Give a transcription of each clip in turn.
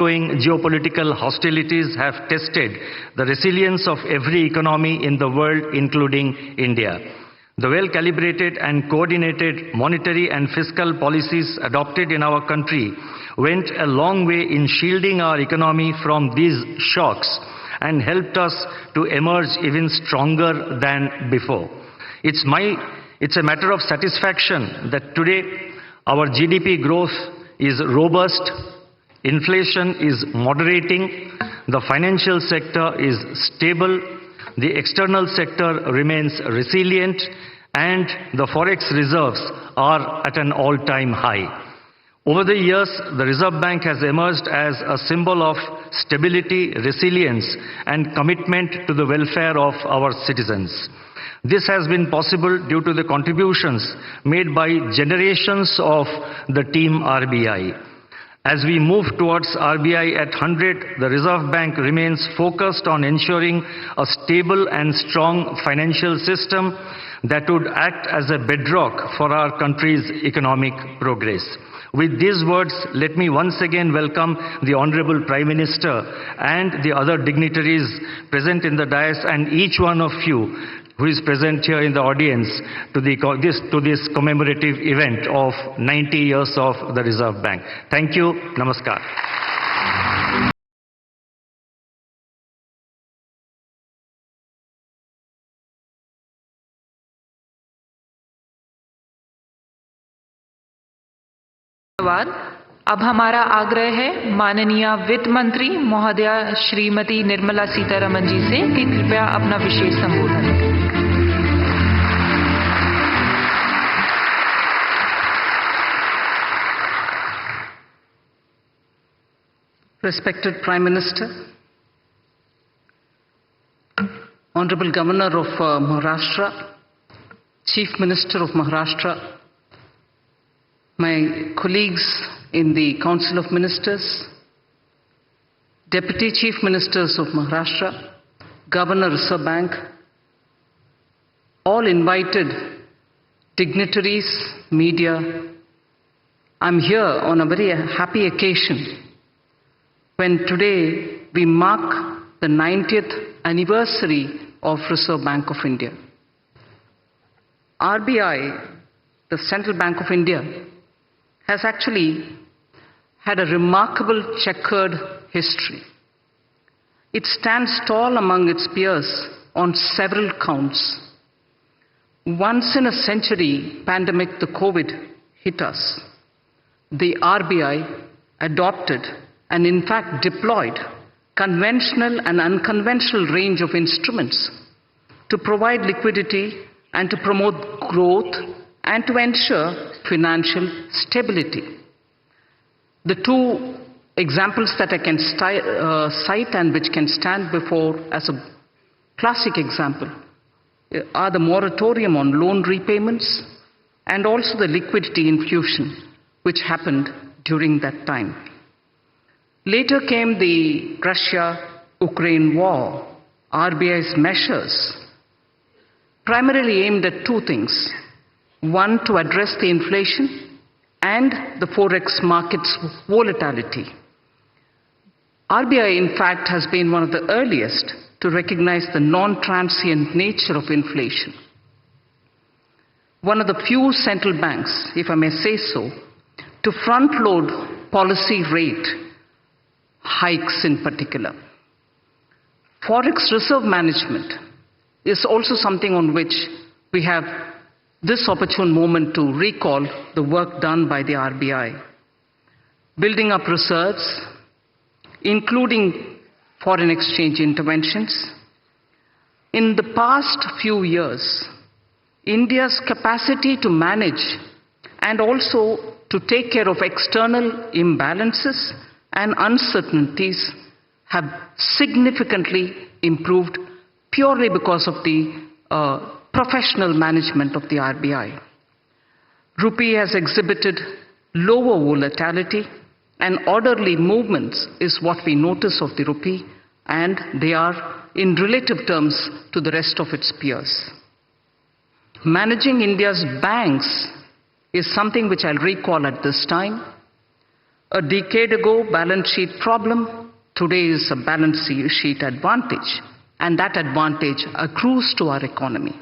Ongoing geopolitical hostilities have tested the resilience of every economy in the world, including India. The well-calibrated and coordinated monetary and fiscal policies adopted in our country went a long way in shielding our economy from these shocks and helped us to emerge even stronger than before. It's a matter of satisfaction that today our GDP growth is robust, inflation is moderating, the financial sector is stable, the external sector remains resilient, and the forex reserves are at an all-time high. Over the years, the Reserve Bank has emerged as a symbol of stability, resilience, and commitment to the welfare of our citizens. This has been possible due to the contributions made by generations of the team RBI. As we move towards RBI at 100, the Reserve Bank remains focused on ensuring a stable and strong financial system that would act as a bedrock for our country's economic progress. With these words, let me once again welcome the Honorable Prime Minister and the other dignitaries present in the dais and each one of you who is present here in the audience to this commemorative event of 90 years of the Reserve Bank. Thank you. Namaskar. धन्यवाद। अब हमारा आग्रह है माननीय वित्त मंत्री महोदया श्रीमती निर्मला सीतारमन जी से कि कृपया अपना विशेष संबोधन करें। Respected Prime Minister, Honorable Governor of Maharashtra, Chief Minister of Maharashtra, my colleagues in the Council of Ministers, Deputy Chief Ministers of Maharashtra, Governor Reserve Bank, all invited dignitaries, media, I'm here on a very happy occasion when today we mark the 90th anniversary of Reserve Bank of India. RBI, the Central Bank of India, has actually had a remarkable checkered history. It stands tall among its peers on several counts. Once in a century pandemic, the COVID, hit us. The RBI adopted and in fact deployed conventional and unconventional range of instruments to provide liquidity and to promote growth and to ensure financial stability. The two examples that I can cite and which can stand before as a classic example are the moratorium on loan repayments and also the liquidity infusion which happened during that time. Later came the Russia-Ukraine war. RBI's measures primarily aimed at two things. One, to address the inflation and the forex market's volatility. RBI, in fact, has been one of the earliest to recognize the non-transient nature of inflation. One of the few central banks, if I may say so, to front-load policy rate hikes in particular. Forex reserve management is also something on which we have this opportune moment to recall the work done by the RBI. Building up reserves, including foreign exchange interventions. In the past few years, India's capacity to manage and also to take care of external imbalances and uncertainties have significantly improved purely because of the professional management of the RBI. Rupee has exhibited lower volatility and orderly movements is what we notice of the rupee, and they are in relative terms to the rest of its peers. Managing India's banks is something which I'll recall at this time. A decade ago, balance sheet problem, today is a balance sheet advantage, and that advantage accrues to our economy.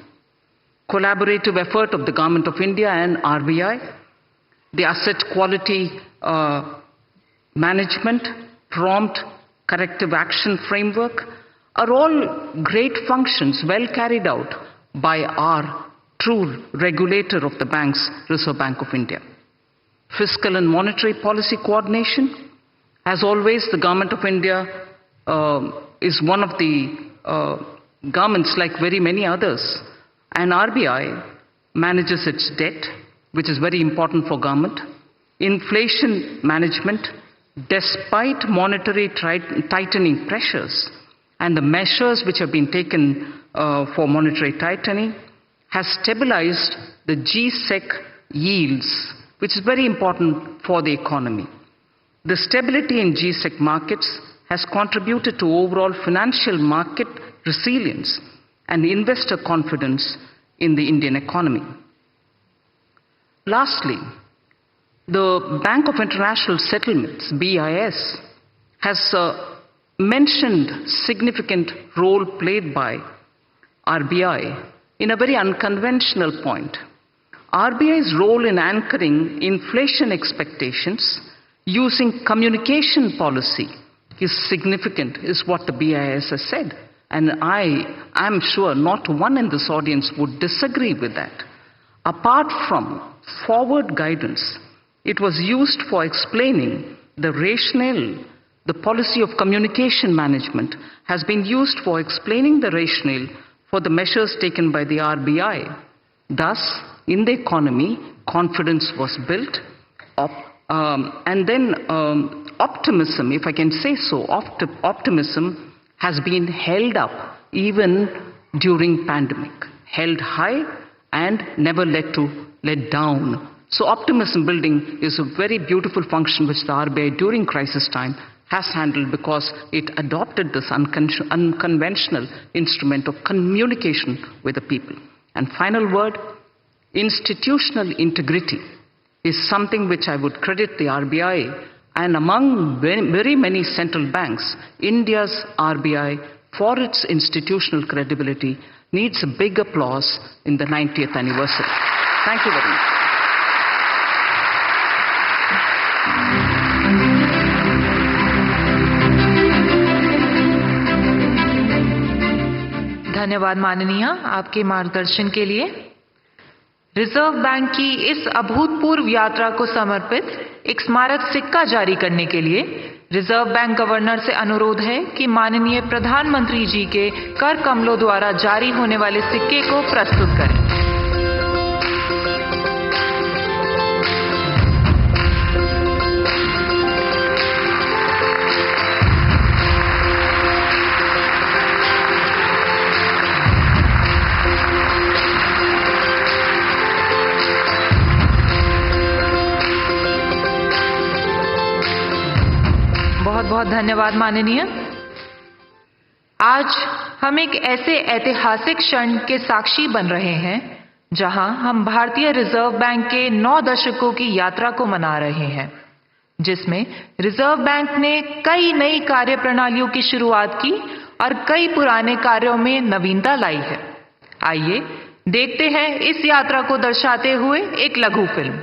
Collaborative effort of the Government of India and RBI, the asset quality management, prompt corrective action framework are all great functions well carried out by our true regulator of the banks, Reserve Bank of India. Fiscal and monetary policy coordination, as always, the Government of India is one of the governments like very many others, and RBI manages its debt, which is very important for government. Inflation management, despite monetary tightening pressures and the measures which have been taken for monetary tightening, has stabilized the G-Sec yields, which is very important for the economy. The stability in G-Sec markets has contributed to overall financial market resilience and investor confidence in the Indian economy. Lastly, the Bank of International Settlements, BIS, has mentioned significant role played by RBI in a very unconventional point. RBI's role in anchoring inflation expectations using communication policy is significant, is what the BIS has said. And I'm sure not one in this audience would disagree with that. Apart from forward guidance, it was used for explaining the rationale. The policy of communication management has been used for explaining the rationale for the measures taken by the RBI. Thus, in the economy, confidence was built, and then optimism, if I can say so, optimism has been held up even during pandemic, held high and never let down. So optimism building is a very beautiful function which the RBI during crisis time has handled, because it adopted this unconventional instrument of communication with the people. And final word, institutional integrity is something which I would credit the RBI, and among very many central banks, India's RBI, for its institutional credibility, needs a big applause in the 90th anniversary. Thank you very much. धन्यवाद माननीय, आपके मार्गदर्शन के लिए। Reserve bank की इस अभूतपूर्व यात्रा को समर्पित एक स्मारक सिक्का जारी करने के लिए रिजर्व बैंक गवर्नर से अनुरोध है कि माननीय प्रधानमंत्री जी के कर कमलों द्वारा जारी होने वाले सिक्के को प्रस्तुत करें। बहुत धन्यवाद माननीय। आज हम एक ऐसे ऐतिहासिक क्षण के साक्षी बन रहे हैं जहां हम भारतीय रिजर्व बैंक के 9 दशकों की यात्रा को मना रहे हैं, जिसमें रिजर्व बैंक ने कई नई कार्यप्रणालियों की शुरुआत की और कई पुराने कार्यों में नवीनता लाई है। आइए देखते हैं इस यात्रा को दर्शाते हुए एक लघु film.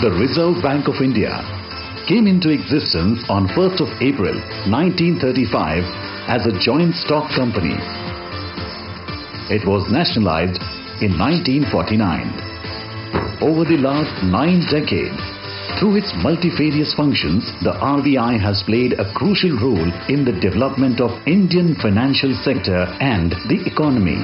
The Reserve Bank of India came into existence on 1st of April 1935 as a joint stock company. It was nationalized in 1949. Over the last 9 decades, through its multifarious functions, the RBI has played a crucial role in the development of Indian financial sector and the economy.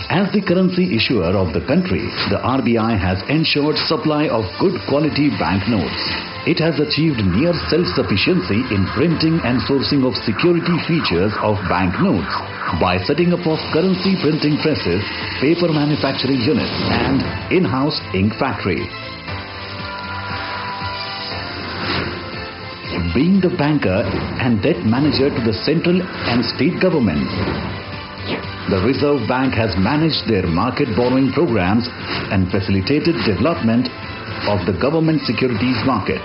As the currency issuer of the country, the RBI has ensured supply of good quality banknotes. It has achieved near self-sufficiency in printing and sourcing of security features of banknotes by setting up of currency printing presses, paper manufacturing units and in-house ink factory. Being the banker and debt manager to the central and state governments, the Reserve Bank has managed their market borrowing programs and facilitated development of the government securities market,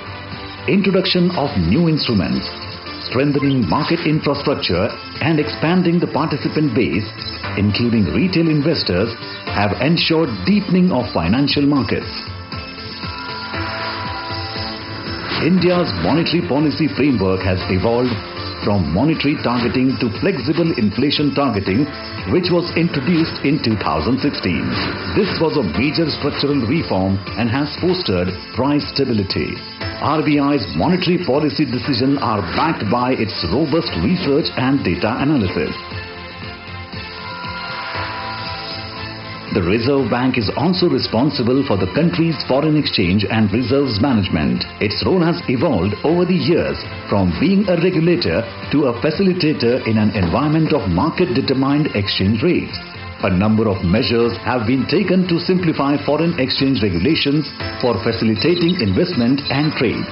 introduction of new instruments, strengthening market infrastructure and expanding the participant base, including retail investors, have ensured deepening of financial markets. India's monetary policy framework has evolved from monetary targeting to flexible inflation targeting, which was introduced in 2016. This was a major structural reform and has fostered price stability. RBI's monetary policy decisions are backed by its robust research and data analysis. The Reserve Bank is also responsible for the country's foreign exchange and reserves management. Its role has evolved over the years from being a regulator to a facilitator in an environment of market-determined exchange rates. A number of measures have been taken to simplify foreign exchange regulations for facilitating investment and trade.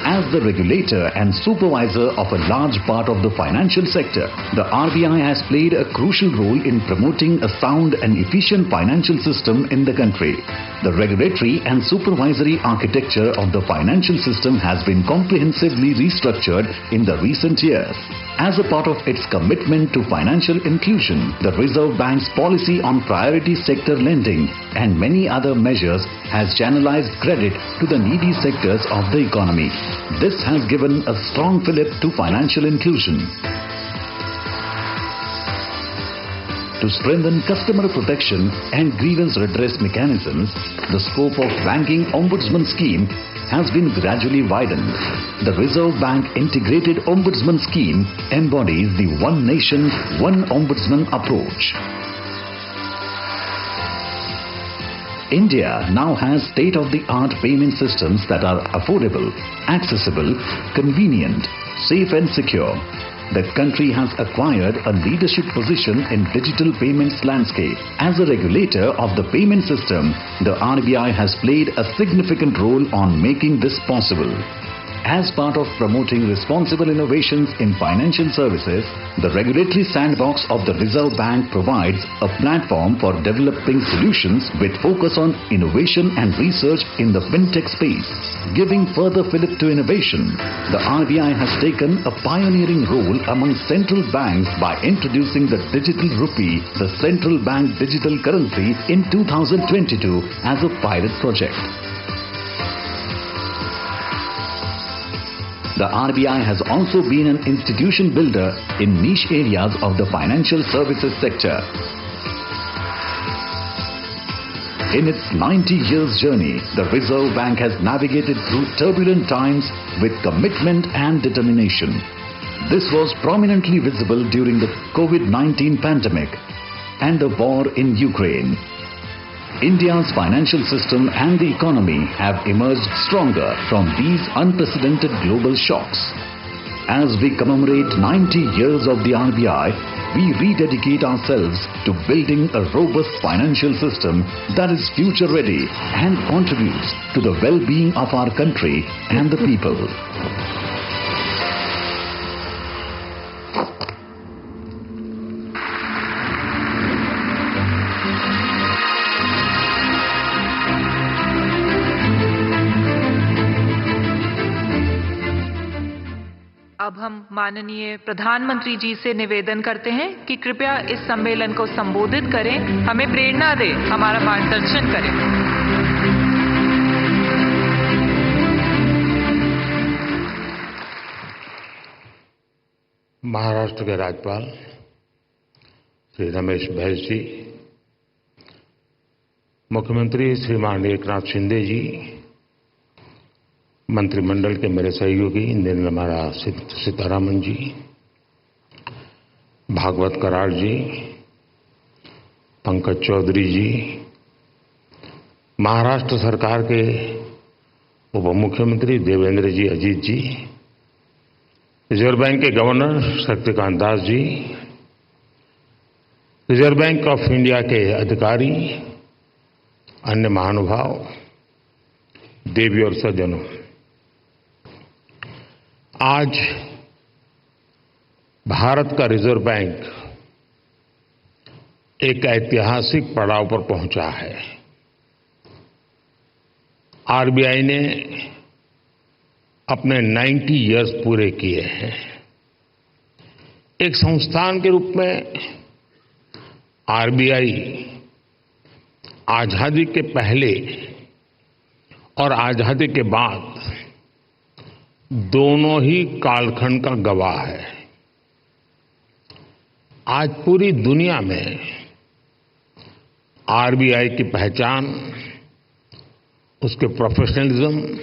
As the regulator and supervisor of a large part of the financial sector, the RBI has played a crucial role in promoting a sound and efficient financial system in the country. The regulatory and supervisory architecture of the financial system has been comprehensively restructured in the recent years. As a part of its commitment to financial inclusion, the Reserve Bank's policy on priority sector lending and many other measures has channelized credit to the needy sectors of the economy. This has given a strong fillip to financial inclusion. To strengthen customer protection and grievance redress mechanisms, the scope of Banking Ombudsman Scheme has been gradually widened. The Reserve Bank Integrated Ombudsman Scheme embodies the One Nation, One Ombudsman approach. India now has state-of-the-art payment systems that are affordable, accessible, convenient, safe and secure. The country has acquired a leadership position in digital payments landscape. As a regulator of the payment system, the RBI has played a significant role on making this possible. As part of promoting responsible innovations in financial services, the regulatory sandbox of the Reserve Bank provides a platform for developing solutions with focus on innovation and research in the fintech space. Giving further fillip to innovation, the RBI has taken a pioneering role among central banks by introducing the digital rupee, the central bank digital currency, in 2022 as a pilot project. The RBI has also been an institution builder in niche areas of the financial services sector. In its 90 years journey, the Reserve Bank has navigated through turbulent times with commitment and determination. This was prominently visible during the COVID-19 pandemic and the war in Ukraine. India's financial system and the economy have emerged stronger from these unprecedented global shocks. As we commemorate 90 years of the RBI, we rededicate ourselves to building a robust financial system that is future-ready and contributes to the well-being of our country and the people. अब हम माननीय प्रधानमंत्री जी से निवेदन करते हैं कि कृपया इस सम्मेलन को संबोधित करें, हमें प्रेरणा दें, हमारा मार्गदर्शन करें। महाराष्ट्र के राज्यपाल श्री रमेश बैस जी, मुख्यमंत्री श्रीमान एकनाथ शिंदे जी, मंत्रिमंडल के मेरे सहयोगी निर्मला सीतारमन जी, भागवत कराड़ जी, पंकज चौधरी जी, महाराष्ट्र सरकार के उप मुख्यमंत्री देवेंद्र जी अजीत जी, रिजर्व बैंक के governor Shaktikanta ji, reserve bank of India के अधिकारी, अन्य महानुभाव, देवी और सज्जनों, आज भारत का रिजर्व बैंक एक ऐतिहासिक पड़ाव पर पहुंचा है। आरबीआई ने अपने 90 इयर्स पूरे किए हैं। एक संस्थान के रूप में आरबीआई आजादी के पहले और आजादी के बाद दोनों ही कालखंड का गवाह है। आज पूरी दुनिया में आरबीआई की पहचान उसके प्रोफेशनलिज्म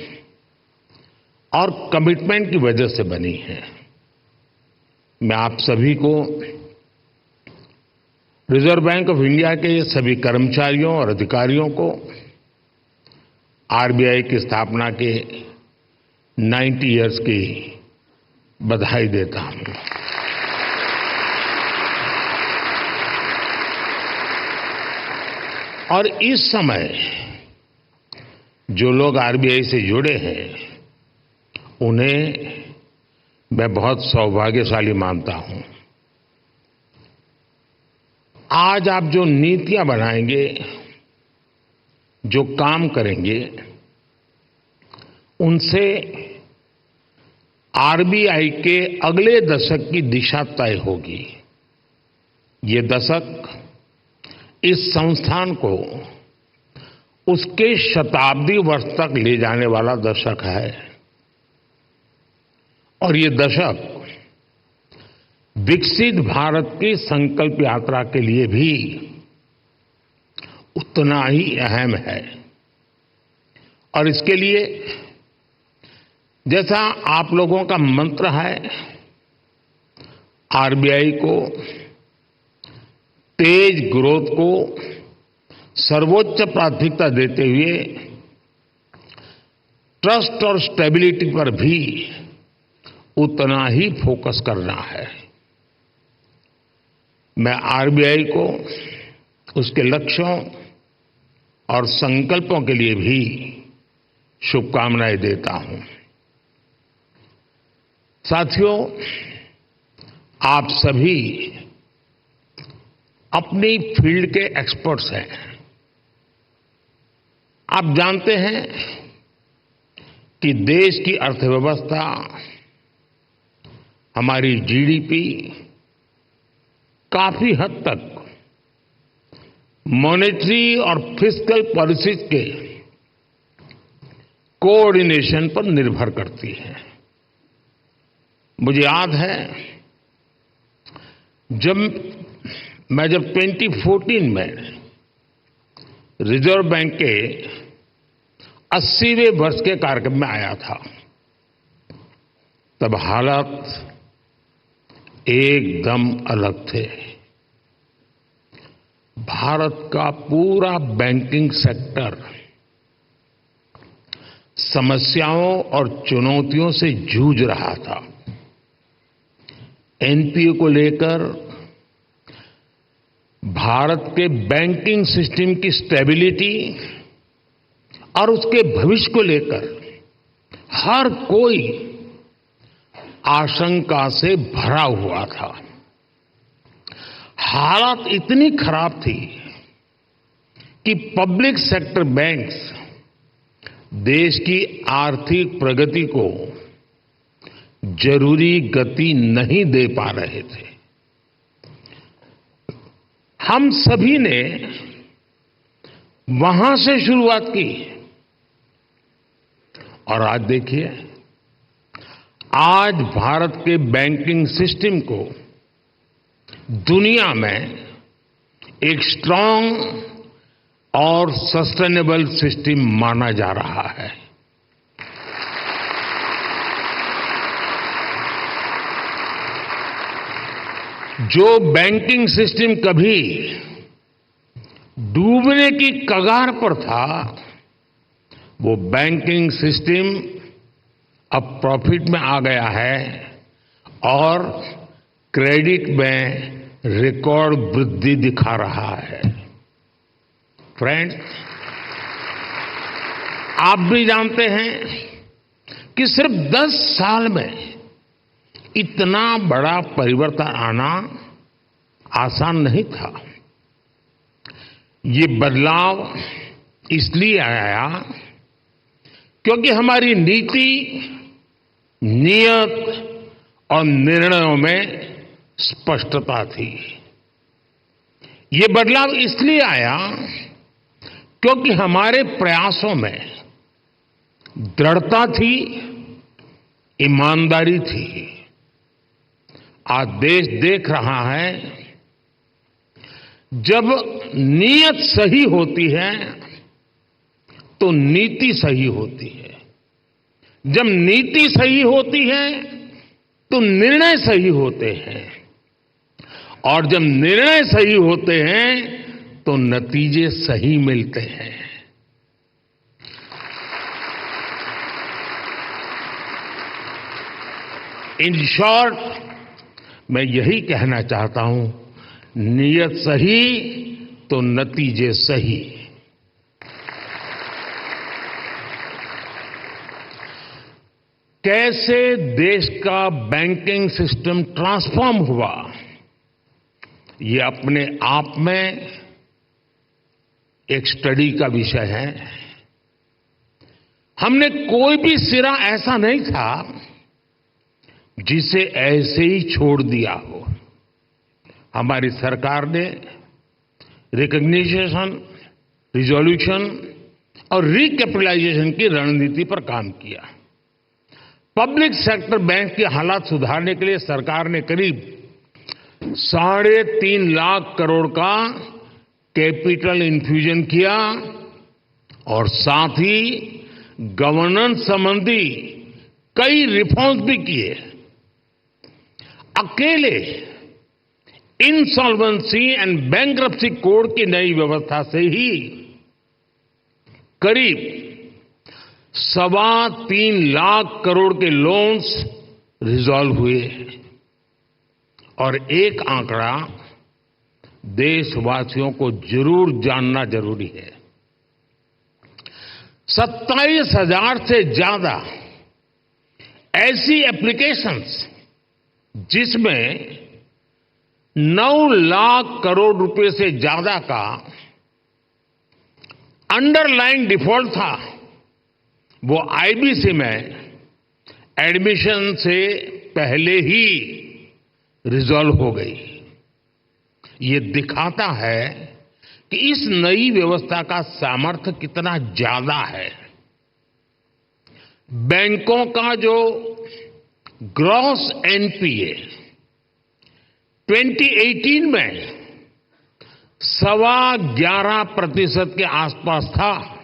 और कमिटमेंट की वजह से बनी है। मैं आप सभी को रिजर्व बैंक ऑफ इंडिया के सभी कर्मचारियों और अधिकारियों को आरबीआई की स्थापना के 90 इयर्स की बधाई देता हूं। और इस समय जो लोग आरबीआई से जुड़े हैं उन्हें मैं बहुत सौभाग्यशाली मानता हूं। आज आप जो नीतियां बनाएंगे, जो काम करेंगे, उनसे आरबीआई के अगले दशक की दिशा तय होगी। ये दशक इस संस्थान को उसके शताब्दी वर्ष तक ले जाने वाला दशक है और ये दशक विकसित भारत की संकल्प यात्रा के लिए भी उतना ही अहम है। और इसके लिए जैसा आप लोगों का मंत्र है, आरबीआई को तेज ग्रोथ को सर्वोच्च प्राथमिकता देते हुए ट्रस्ट और स्टेबिलिटी पर भी उतना ही फोकस करना है। मैं आरबीआई को उसके लक्ष्यों और संकल्पों के लिए भी शुभकामनाएं देता हूं। साथियों, आप सभी अपनी फील्ड के एक्सपर्ट्स हैं। आप जानते हैं कि देश की अर्थव्यवस्था, हमारी जीडीपी काफी हद तक मॉनेटरी और फिस्कल पॉलिसीज के कोऑर्डिनेशन पर निर्भर करती है। मुझे याद है जब 2014 में रिजर्व बैंक के 80वें वर्ष के कार्यक्रम में आया था, तब हालात एकदम अलग थे। भारत का पूरा बैंकिंग सेक्टर समस्याओं और चुनौतियों से जूझ रहा था। एनपीए को लेकर, भारत के बैंकिंग सिस्टम की स्टेबिलिटी और उसके भविष्य को लेकर हर कोई आशंका से भरा हुआ था। हालात इतनी खराब थी कि पब्लिक सेक्टर बैंक्स देश की आर्थिक प्रगति को जरूरी गति नहीं दे पा रहे थे। हम सभी ने वहां से शुरुआत की और आज देखिए, आज भारत के बैंकिंग सिस्टम को दुनिया में एक स्ट्रांग और सस्टेनेबल सिस्टम माना जा रहा है। जो बैंकिंग सिस्टम कभी डूबने की कगार पर था, वो बैंकिंग सिस्टम अब प्रॉफिट में आ गया है और क्रेडिट में रिकॉर्ड वृद्धि दिखा रहा है। फ्रेंड्स, आप भी जानते हैं कि सिर्फ 10 साल में इतना बड़ा परिवर्तन आना आसान नहीं था। ये बदलाव इसलिए आया क्योंकि हमारी नीति, नियत और निर्णयों में स्पष्टता थी। ये बदलाव इसलिए आया क्योंकि हमारे प्रयासों में दृढ़ता थी, ईमानदारी थी। आज देश देख रहा है, जब नीयत सही होती है तो नीति सही होती है। जब नीति सही होती है तो निर्णय सही होते हैं, और जब निर्णय सही होते हैं तो नतीजे सही मिलते हैं। इन शॉर्ट, मैं यही कहना चाहता हूं, नीयत सही तो नतीजे सही। कैसे देश का बैंकिंग सिस्टम ट्रांसफॉर्म हुआ, ये अपने आप में एक स्टडी का विषय है। हमने कोई भी सिरा ऐसा नहीं था जिसे ऐसे ही छोड़ दिया हो। हमारी सरकार ने रिकॉग्निशन, रिजोल्यूशन और रिकैपिटलाइजेशन की रणनीति पर काम किया। पब्लिक सेक्टर बैंक के हालात सुधारने के लिए सरकार ने करीब 3.5 लाख करोड़ का कैपिटल इन्फ्यूजन किया और साथ ही गवर्नेंस संबंधी कई रिफॉर्म्स भी किए। अकेले इंसॉल्वेंसी एंड बैंक्रप्सी कोड की नई व्यवस्था से ही करीब 3.25 लाख करोड़ के लोन्स रिजॉल्व हुए। और एक आंकड़ा देशवासियों को जरूर जानना जरूरी है। 27,000 से ज्यादा ऐसी एप्लीकेशंस जिसमें 9 लाख करोड़ रुपए से ज्यादा का अंडरलाइन डिफॉल्ट था, वो आईबीसी में एडमिशन से पहले ही रिजॉल्व हो गई। ये दिखाता है कि इस नई व्यवस्था का सामर्थ्य कितना ज्यादा है। बैंकों का जो ग्रॉस एनपीए 2018 में 11.25% के आसपास था,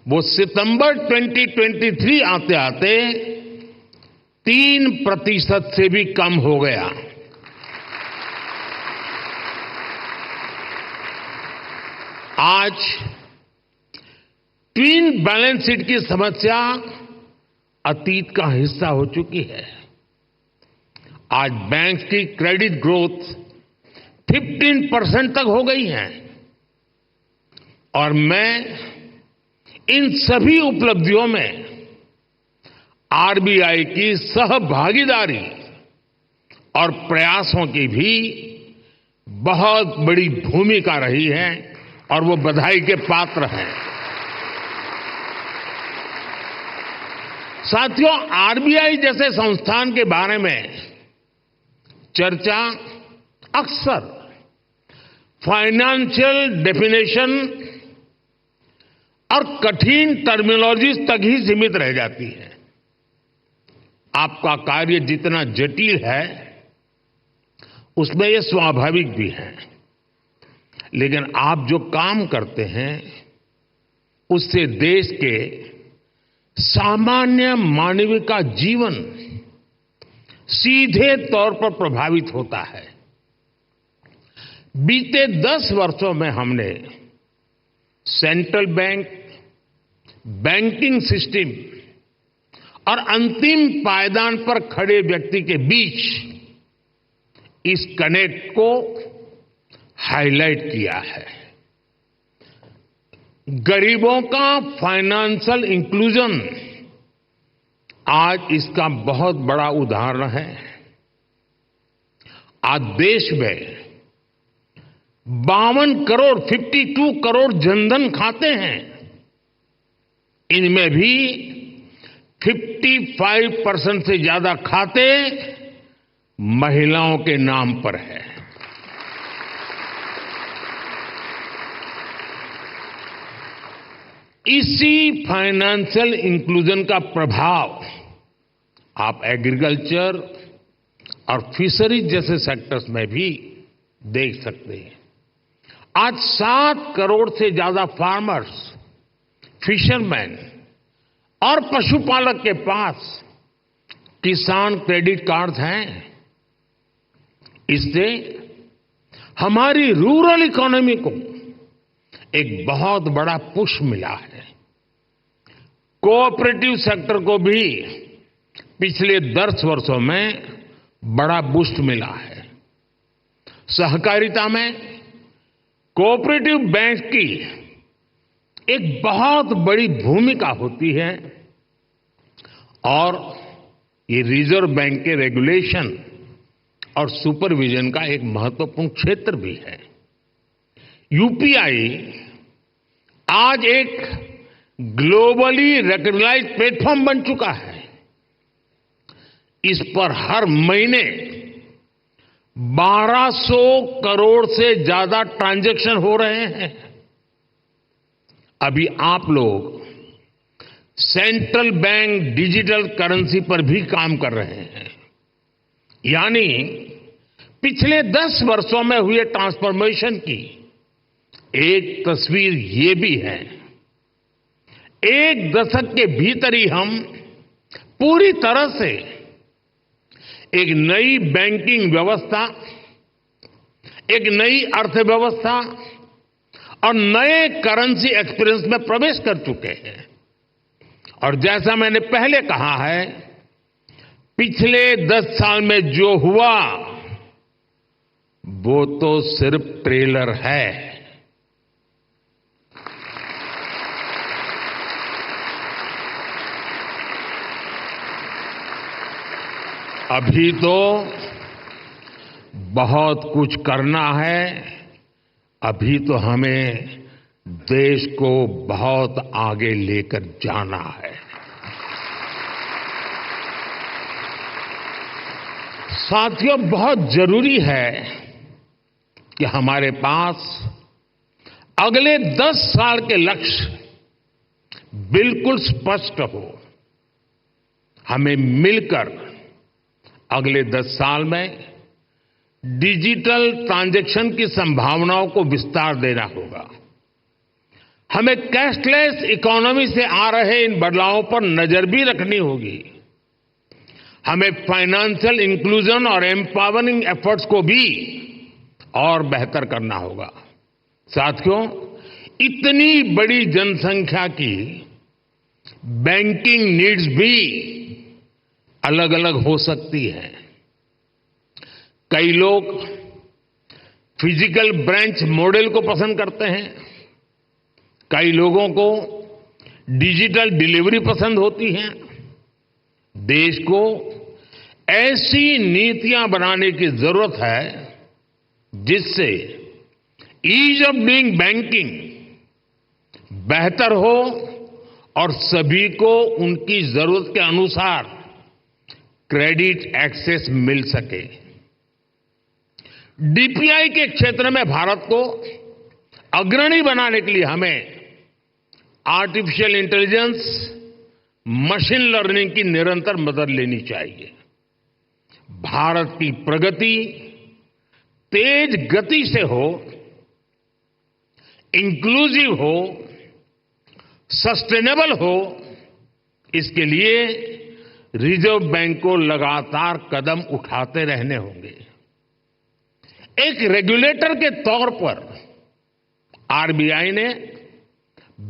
वो सितंबर 2023 आते आते 3% से भी कम हो गया। आज ट्विन बैलेंस शीट की समस्या अतीत का हिस्सा हो चुकी है। आज बैंक की क्रेडिट ग्रोथ 15% तक हो गई है और मैं इन सभी उपलब्धियों में आरबीआई की सहभागीदारी और प्रयासों की भी बहुत बड़ी भूमिका रही है और वो बधाई के पात्र हैं। साथियों, आरबीआई जैसे संस्थान के बारे में चर्चा अक्सर फाइनेंशियल डेफिनेशन और कठिन टर्मिनोलॉजीज तक ही सीमित रह जाती है। आपका कार्य जितना जटिल है, उसमें यह स्वाभाविक भी है, लेकिन आप जो काम करते हैं उससे देश के सामान्य मानव का जीवन सीधे तौर पर प्रभावित होता है। बीते 10 वर्षों में हमने सेंट्रल बैंक, बैंकिंग सिस्टम और अंतिम पायदान पर खड़े व्यक्ति के बीच इस कनेक्ट को हाईलाइट किया है। गरीबों का फाइनेंशियल इंक्लूजन आज इसका बहुत बड़ा उदाहरण है। आज देश में 52 करोड़ जनधन खाते हैं। इनमें भी 55% से ज्यादा खाते महिलाओं के नाम पर है। इसी फाइनेंशियल इंक्लूजन का प्रभाव आप एग्रीकल्चर और फिशरीज जैसे सेक्टर्स में भी देख सकते हैं। आज 7 करोड़ से ज्यादा फार्मर्स, फिशरमैन और पशुपालक के पास किसान क्रेडिट कार्ड हैं। इससे हमारी रूरल इकोनॉमी को एक बहुत बड़ा पुश मिला है। कोऑपरेटिव सेक्टर को भी पिछले 10 वर्षों में बड़ा बूस्ट मिला है। सहकारिता में कोऑपरेटिव बैंक की एक बहुत बड़ी भूमिका होती है और ये रिजर्व बैंक के रेगुलेशन और सुपरविजन का एक महत्वपूर्ण क्षेत्र भी है। यूपीआई आज एक ग्लोबली रिकॉग्नाइज्ड प्लेटफॉर्म बन चुका है। इस पर हर महीने 1200 करोड़ से ज्यादा ट्रांजैक्शन हो रहे हैं। अभी आप लोग सेंट्रल बैंक डिजिटल करेंसी पर भी काम कर रहे हैं। यानी पिछले 10 वर्षों में हुए ट्रांसफॉर्मेशन की एक तस्वीर ये भी है। एक दशक के भीतर ही हम पूरी तरह से एक नई बैंकिंग व्यवस्था, एक नई अर्थव्यवस्था और नए करेंसी एक्सपीरियंस में प्रवेश कर चुके हैं। और जैसा मैंने पहले कहा है, पिछले 10 साल में जो हुआ वो तो सिर्फ ट्रेलर है। अभी तो बहुत कुछ करना है। अभी तो हमें देश को बहुत आगे लेकर जाना है। साथियों, बहुत जरूरी है कि हमारे पास अगले 10 साल के लक्ष्य बिल्कुल स्पष्ट हो। हमें मिलकर अगले 10 साल में डिजिटल ट्रांजैक्शन की संभावनाओं को विस्तार देना होगा। हमें कैशलेस इकोनॉमी से आ रहे इन बदलावों पर नजर भी रखनी होगी। हमें फाइनेंशियल इंक्लूजन और एम्पावरिंग एफर्ट्स को भी और बेहतर करना होगा। साथियों, इतनी बड़ी जनसंख्या की बैंकिंग नीड्स भी अलग अलग हो सकती है। कई लोग फिजिकल ब्रांच मॉडल को पसंद करते हैं, कई लोगों को डिजिटल डिलीवरी पसंद होती है। देश को ऐसी नीतियां बनाने की जरूरत है जिससे ईज ऑफ डूइंग बैंकिंग बेहतर हो और सभी को उनकी जरूरत के अनुसार क्रेडिट एक्सेस मिल सके। डीपीआई के क्षेत्र में भारत को अग्रणी बनाने के लिए हमें आर्टिफिशियल इंटेलिजेंस, मशीन लर्निंग की निरंतर मदद लेनी चाहिए। भारत की प्रगति तेज गति से हो, इंक्लूसिव हो, सस्टेनेबल हो, इसके लिए रिजर्व बैंक को लगातार कदम उठाते रहने होंगे। एक रेगुलेटर के तौर पर आरबीआई ने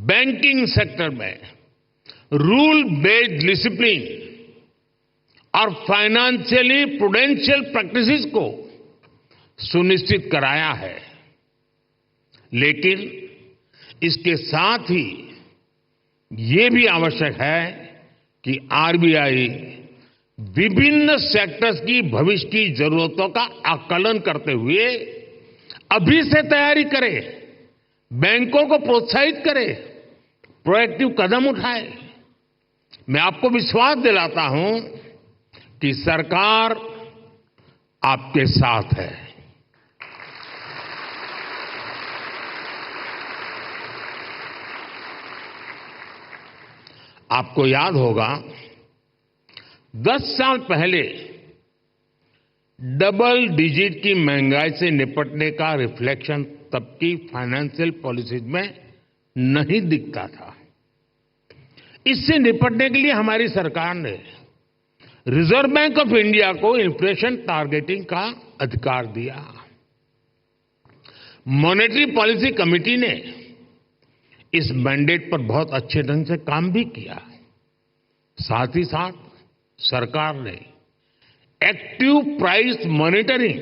बैंकिंग सेक्टर में रूल बेस्ड डिसिप्लिन और फाइनेंशियली प्रूडेंशियल प्रैक्टिसेस को सुनिश्चित कराया है, लेकिन इसके साथ ही ये भी आवश्यक है कि आरबीआई विभिन्न सेक्टर्स की भविष्य की जरूरतों का आकलन करते हुए अभी से तैयारी करे, बैंकों को प्रोत्साहित करे, प्रोएक्टिव कदम उठाए। मैं आपको विश्वास दिलाता हूं कि सरकार आपके साथ है। आपको याद होगा 10 साल पहले डबल डिजिट की महंगाई से निपटने का रिफ्लेक्शन तब की फाइनेंशियल पॉलिसीज में नहीं दिखता था। इससे निपटने के लिए हमारी सरकार ने रिजर्व बैंक ऑफ इंडिया को इन्फ्लेशन टारगेटिंग का अधिकार दिया। मॉनेटरी पॉलिसी कमेटी ने इस मैंडेट पर बहुत अच्छे ढंग से काम भी किया। साथ ही साथ सरकार ने एक्टिव प्राइस मॉनिटरिंग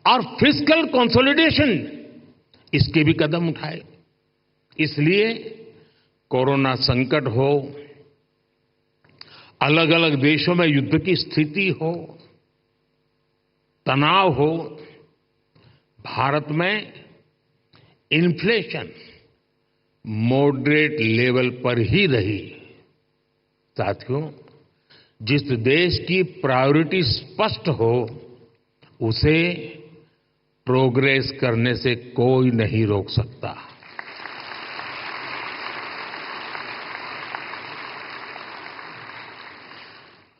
और फिस्कल कंसोलिडेशन इसके भी कदम उठाए। इसलिए कोरोना संकट हो, अलग अलग देशों में युद्ध की स्थिति हो, तनाव हो, भारत में इन्फ्लेशन मॉडरेट लेवल पर ही रही। साथियों, जिस देश की प्रायोरिटी स्पष्ट हो उसे प्रोग्रेस करने से कोई नहीं रोक सकता।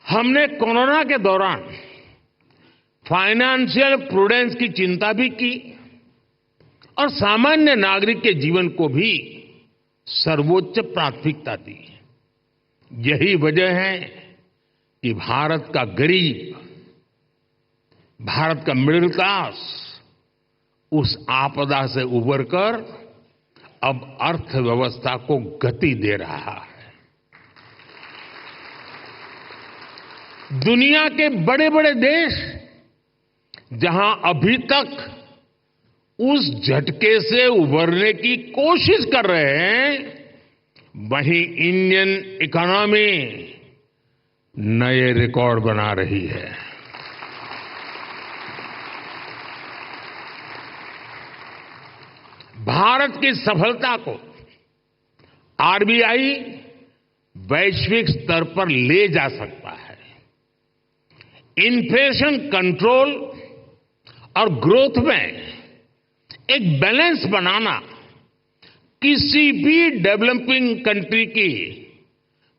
हमने कोरोना के दौरान फाइनेंशियल प्रूडेंस की चिंता भी की और सामान्य नागरिक के जीवन को भी सर्वोच्च प्राथमिकता दी। यही वजह है कि भारत का गरीब, भारत का मिडिल क्लास उस आपदा से उबरकर अब अर्थव्यवस्था को गति दे रहा है। दुनिया के बड़े बड़े देश जहां अभी तक उस झटके से उबरने की कोशिश कर रहे हैं, वहीं इंडियन इकोनॉमी नए रिकॉर्ड बना रही है। भारत की सफलता को आरबीआई वैश्विक स्तर पर ले जा सकता है। इन्फ्लेशन कंट्रोल और ग्रोथ में एक बैलेंस बनाना किसी भी डेवलपिंग कंट्री की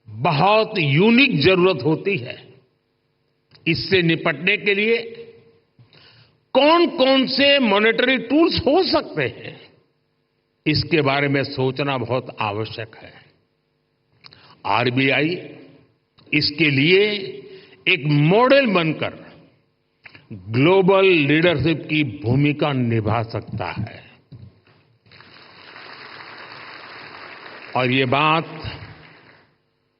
बहुत यूनिक जरूरत होती है। इससे निपटने के लिए कौन कौन से मॉनेटरी टूल्स हो सकते हैं, इसके बारे में सोचना बहुत आवश्यक है। आरबीआई इसके लिए एक मॉडल बनकर ग्लोबल लीडरशिप की भूमिका निभा सकता है। और ये बात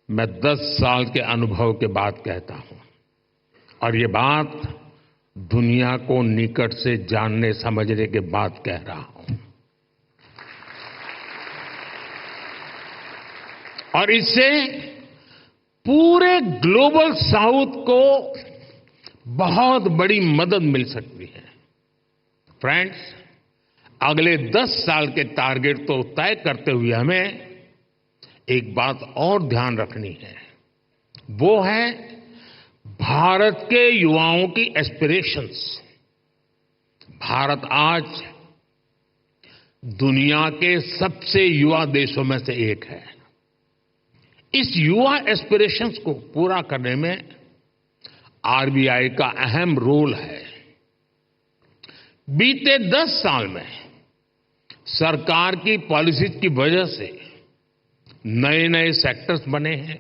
मैं 10 साल के अनुभव के बाद कहता हूं, और ये बात दुनिया को निकट से जानने समझने के बाद कह रहा हूं। और इससे पूरे ग्लोबल साउथ को बहुत बड़ी मदद मिल सकती है। फ्रेंड्स, अगले 10 साल के टारगेट तो तय करते हुए हमें एक बात और ध्यान रखनी है, वो है भारत के युवाओं की एस्पिरेशंस। भारत आज दुनिया के सबसे युवा देशों में से एक है। इस युवा एस्पिरेशंस को पूरा करने में आरबीआई का अहम रोल है। बीते 10 साल में सरकार की पॉलिसीज की वजह से नए नए सेक्टर्स बने हैं।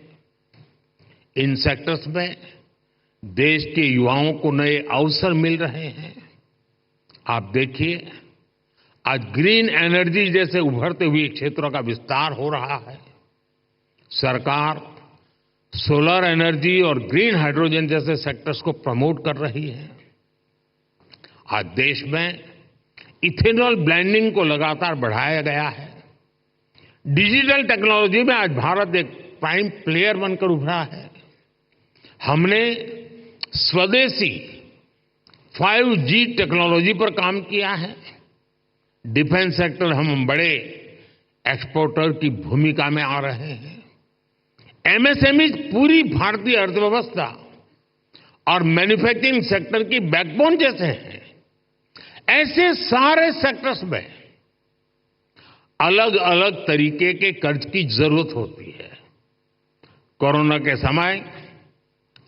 इन सेक्टर्स में देश के युवाओं को नए अवसर मिल रहे हैं। आप देखिए, आज ग्रीन एनर्जी जैसे उभरते हुए क्षेत्रों का विस्तार हो रहा है। सरकार सोलर एनर्जी और ग्रीन हाइड्रोजन जैसे सेक्टर्स को प्रमोट कर रही है। आज देश में इथेनॉल ब्लेंडिंग को लगातार बढ़ाया गया है। डिजिटल टेक्नोलॉजी में आज भारत एक प्राइम प्लेयर बनकर उभरा है। हमने स्वदेशी 5G टेक्नोलॉजी पर काम किया है। डिफेंस सेक्टर हम बड़े एक्सपोर्टर की भूमिका में आ रहे हैं। एमएसएमई पूरी भारतीय अर्थव्यवस्था और मैन्युफैक्चरिंग सेक्टर की बैकबोन जैसे हैं। ऐसे सारे सेक्टर्स में अलग अलग तरीके के कर्ज की जरूरत होती है। कोरोना के समय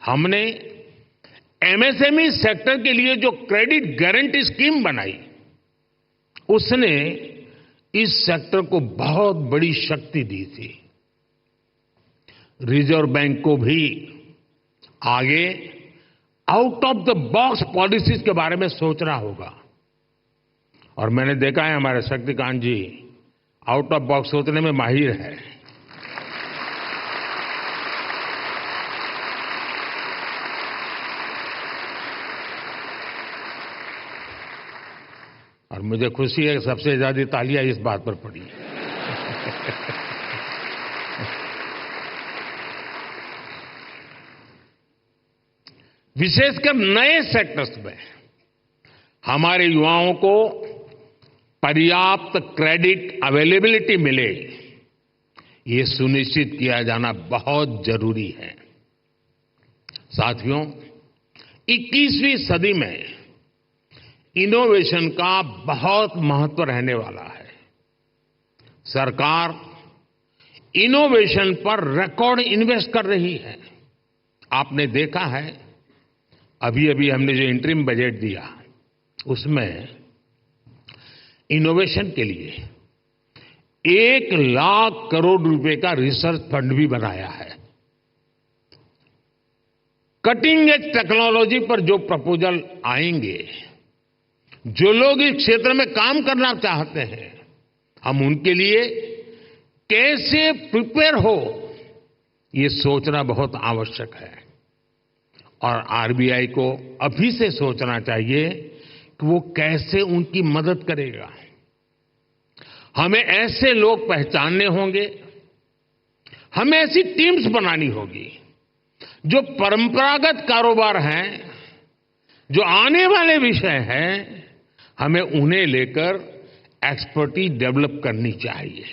हमने एमएसएमई सेक्टर के लिए जो क्रेडिट गारंटी स्कीम बनाई, उसने इस सेक्टर को बहुत बड़ी शक्ति दी थी। रिजर्व बैंक को भी आगे out of the box policies के बारे में सोचना होगा। और मैंने देखा है हमारे शक्तिकांत जी आउट ऑफ बॉक्स सोचने में माहिर है। और मुझे खुशी है कि सबसे ज्यादा तालियां इस बात पर पड़ी। विशेषकर नए सेक्टर्स में हमारे युवाओं को पर्याप्त क्रेडिट अवेलेबिलिटी मिले, ये सुनिश्चित किया जाना बहुत जरूरी है। साथियों, 21वीं सदी में इनोवेशन का बहुत महत्व रहने वाला है। सरकार इनोवेशन पर रिकॉर्ड इन्वेस्ट कर रही है। आपने देखा है, अभी अभी हमने जो इंटरिम बजट दिया, उसमें इनोवेशन के लिए 1 लाख करोड़ रुपए का रिसर्च फंड भी बनाया है। कटिंग एज टेक्नोलॉजी पर जो प्रपोजल आएंगे, जो लोग इस क्षेत्र में काम करना चाहते हैं, हम उनके लिए कैसे प्रिपेयर हो, ये सोचना बहुत आवश्यक है। और आरबीआई को अभी से सोचना चाहिए कि वो कैसे उनकी मदद करेगा। हमें ऐसे लोग पहचानने होंगे, हमें ऐसी टीम्स बनानी होगी जो परंपरागत कारोबार हैं, जो आने वाले विषय हैं, हमें उन्हें लेकर एक्सपर्टीज डेवलप करनी चाहिए।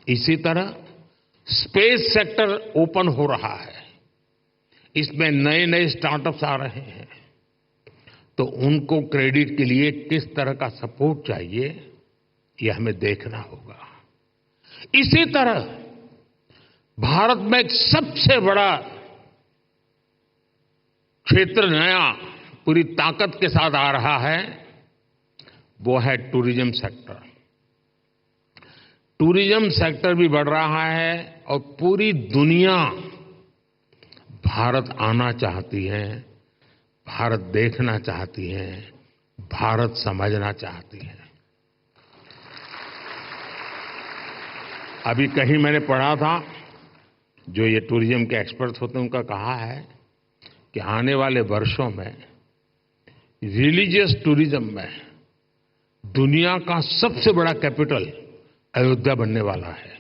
इसी तरह स्पेस सेक्टर ओपन हो रहा है। इसमें नए नए स्टार्टअप्स आ रहे हैं, तो उनको क्रेडिट के लिए किस तरह का सपोर्ट चाहिए, ये हमें देखना होगा। इसी तरह भारत में एक सबसे बड़ा क्षेत्र नया पूरी ताकत के साथ आ रहा है, वो है टूरिज्म सेक्टर। टूरिज्म सेक्टर भी बढ़ रहा है और पूरी दुनिया भारत आना चाहती है, भारत देखना चाहती है, भारत समझना चाहती है। अभी कहीं मैंने पढ़ा था, जो ये टूरिज्म के एक्सपर्ट्स होते हैं, उनका कहा है कि आने वाले वर्षों में रिलीजियस टूरिज्म में दुनिया का सबसे बड़ा कैपिटल अयोध्या बनने वाला है।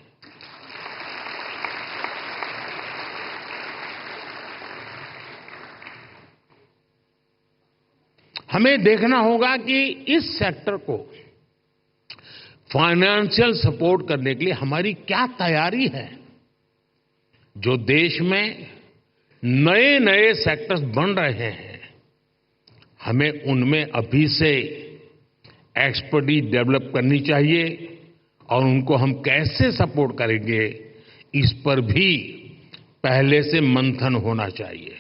हमें देखना होगा कि इस सेक्टर को फाइनेंशियल सपोर्ट करने के लिए हमारी क्या तैयारी है। जो देश में नए नए सेक्टर्स बन रहे हैं, हमें उनमें अभी से एक्सपर्टीज डेवलप करनी चाहिए और उनको हम कैसे सपोर्ट करेंगे, इस पर भी पहले से मंथन होना चाहिए।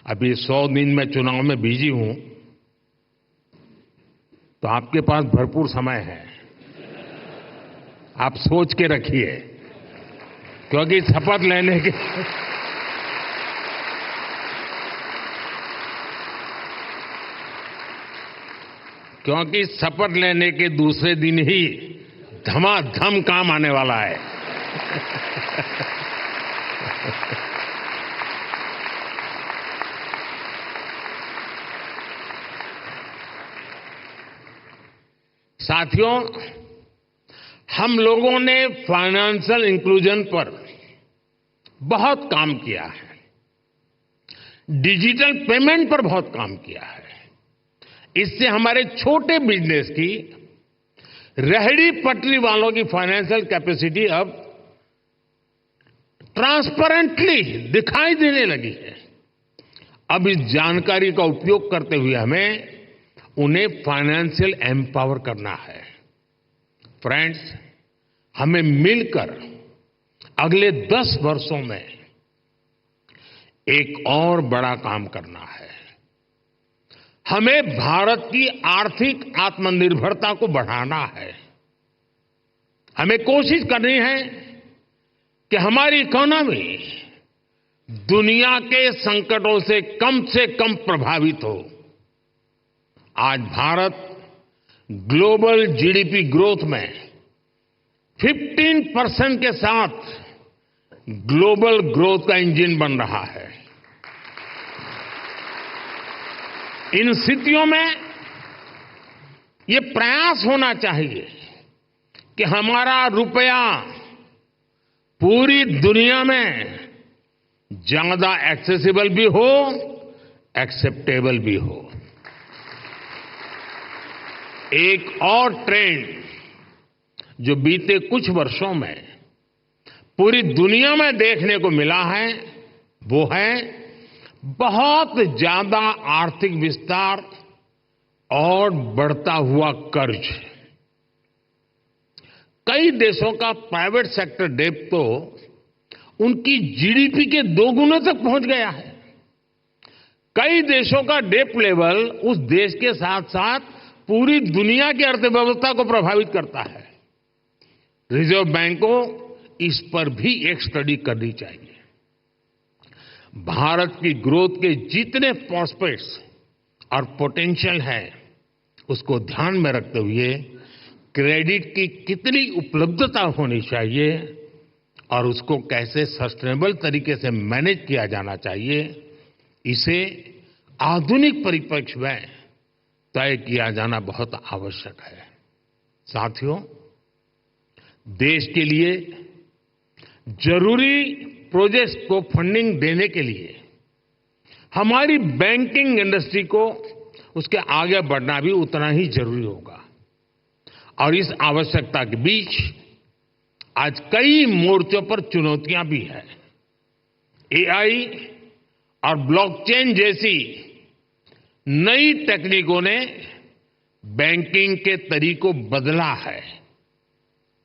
अभी 100 दिन मैं चुनाव में बिजी हूं, तो आपके पास भरपूर समय है। आप सोच के रखिए, क्योंकि शपथ लेने के क्योंकि शपथ लेने के दूसरे दिन ही धमाधम काम आने वाला है। साथियों, हम लोगों ने फाइनेंशियल इंक्लूजन पर बहुत काम किया है, डिजिटल पेमेंट पर बहुत काम किया है। इससे हमारे छोटे बिजनेस की, रेहड़ी पटरी वालों की फाइनेंशियल कैपेसिटी अब ट्रांसपेरेंटली दिखाई देने लगी है। अब इस जानकारी का उपयोग करते हुए हमें उन्हें फाइनेंशियल एम्पावर करना है। फ्रेंड्स, हमें मिलकर अगले 10 वर्षों में एक और बड़ा काम करना है। हमें भारत की आर्थिक आत्मनिर्भरता को बढ़ाना है। हमें कोशिश करनी है कि हमारी इकोनॉमी दुनिया के संकटों से कम प्रभावित हो। आज भारत ग्लोबल जीडीपी ग्रोथ में 15% के साथ ग्लोबल ग्रोथ का इंजन बन रहा है। इन स्थितियों में ये प्रयास होना चाहिए कि हमारा रुपया पूरी दुनिया में ज्यादा एक्सेसिबल भी हो, एक्सेप्टेबल भी हो। एक और ट्रेंड जो बीते कुछ वर्षों में पूरी दुनिया में देखने को मिला है, वो है बहुत ज्यादा आर्थिक विस्तार और बढ़ता हुआ कर्ज। कई देशों का प्राइवेट सेक्टर डेट तो उनकी जीडीपी के 2 गुने तक पहुंच गया है। कई देशों का डेट लेवल उस देश के साथ साथ पूरी दुनिया की अर्थव्यवस्था को प्रभावित करता है। रिजर्व बैंक को इस पर भी एक स्टडी करनी चाहिए। भारत की ग्रोथ के जितने प्रॉस्पेक्ट्स और पोटेंशियल है, उसको ध्यान में रखते हुए क्रेडिट की कितनी उपलब्धता होनी चाहिए और उसको कैसे सस्टेनेबल तरीके से मैनेज किया जाना चाहिए, इसे आधुनिक परिप्रेक्ष्य में तय किया जाना बहुत आवश्यक है। साथियों, देश के लिए जरूरी प्रोजेक्ट्स को फंडिंग देने के लिए हमारी बैंकिंग इंडस्ट्री को उसके आगे बढ़ना भी उतना ही जरूरी होगा। और इस आवश्यकता के बीच आज कई मोर्चों पर चुनौतियां भी हैं। एआई और ब्लॉकचेन जैसी नई तकनीकों ने बैंकिंग के तरीकों बदला है।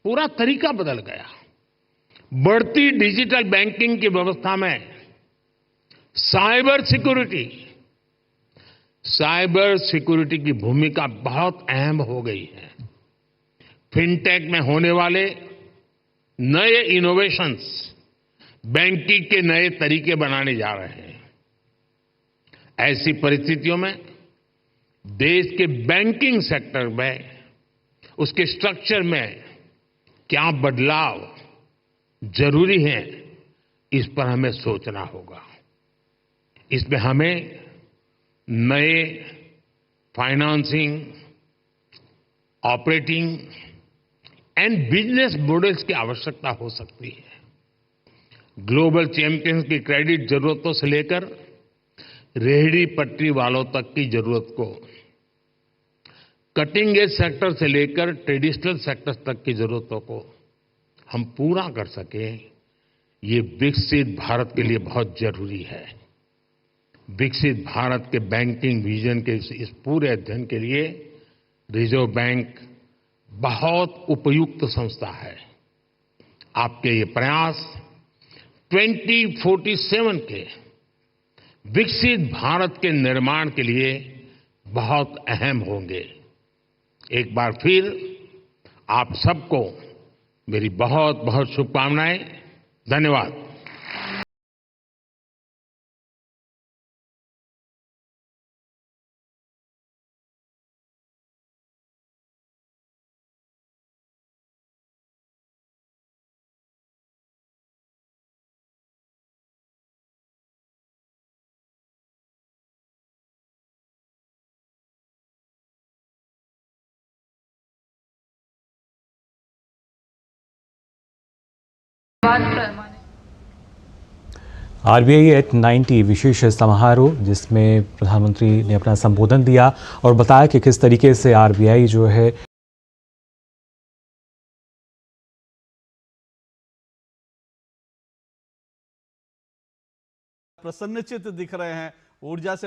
पूरा तरीका बदल गया। बढ़ती डिजिटल बैंकिंग की व्यवस्था में साइबर सिक्योरिटी की भूमिका बहुत अहम हो गई है। फिनटेक में होने वाले नए इनोवेशंस बैंकिंग के नए तरीके बनाने जा रहे हैं। ऐसी परिस्थितियों में देश के बैंकिंग सेक्टर में, उसके स्ट्रक्चर में क्या बदलाव जरूरी है, इस पर हमें सोचना होगा। इसमें हमें नए financing, operating and business models की आवश्यकता हो सकती है। ग्लोबल चैंपियंस की क्रेडिट जरूरतों से लेकर रेहड़ी पटरी वालों तक की जरूरत को, कटिंग एज सेक्टर से लेकर ट्रेडिशनल सेक्टर तक की जरूरतों को हम पूरा कर सकें, ये विकसित भारत के लिए बहुत जरूरी है। विकसित भारत के बैंकिंग विजन के इस पूरे अध्ययन के लिए रिजर्व बैंक बहुत उपयुक्त संस्था है। आपके ये प्रयास 2047 के विकसित भारत के निर्माण के लिए बहुत अहम होंगे। एक बार फिर आप सबको मेरी बहुत बहुत शुभकामनाएं। धन्यवाद। बाद RBI एट 90 विशेष समारोह, जिसमें प्रधानमंत्री ने अपना संबोधन दिया और बताया कि किस तरीके से RBI जो है प्रसन्नचित्त दिख रहे हैं, ऊर्जा से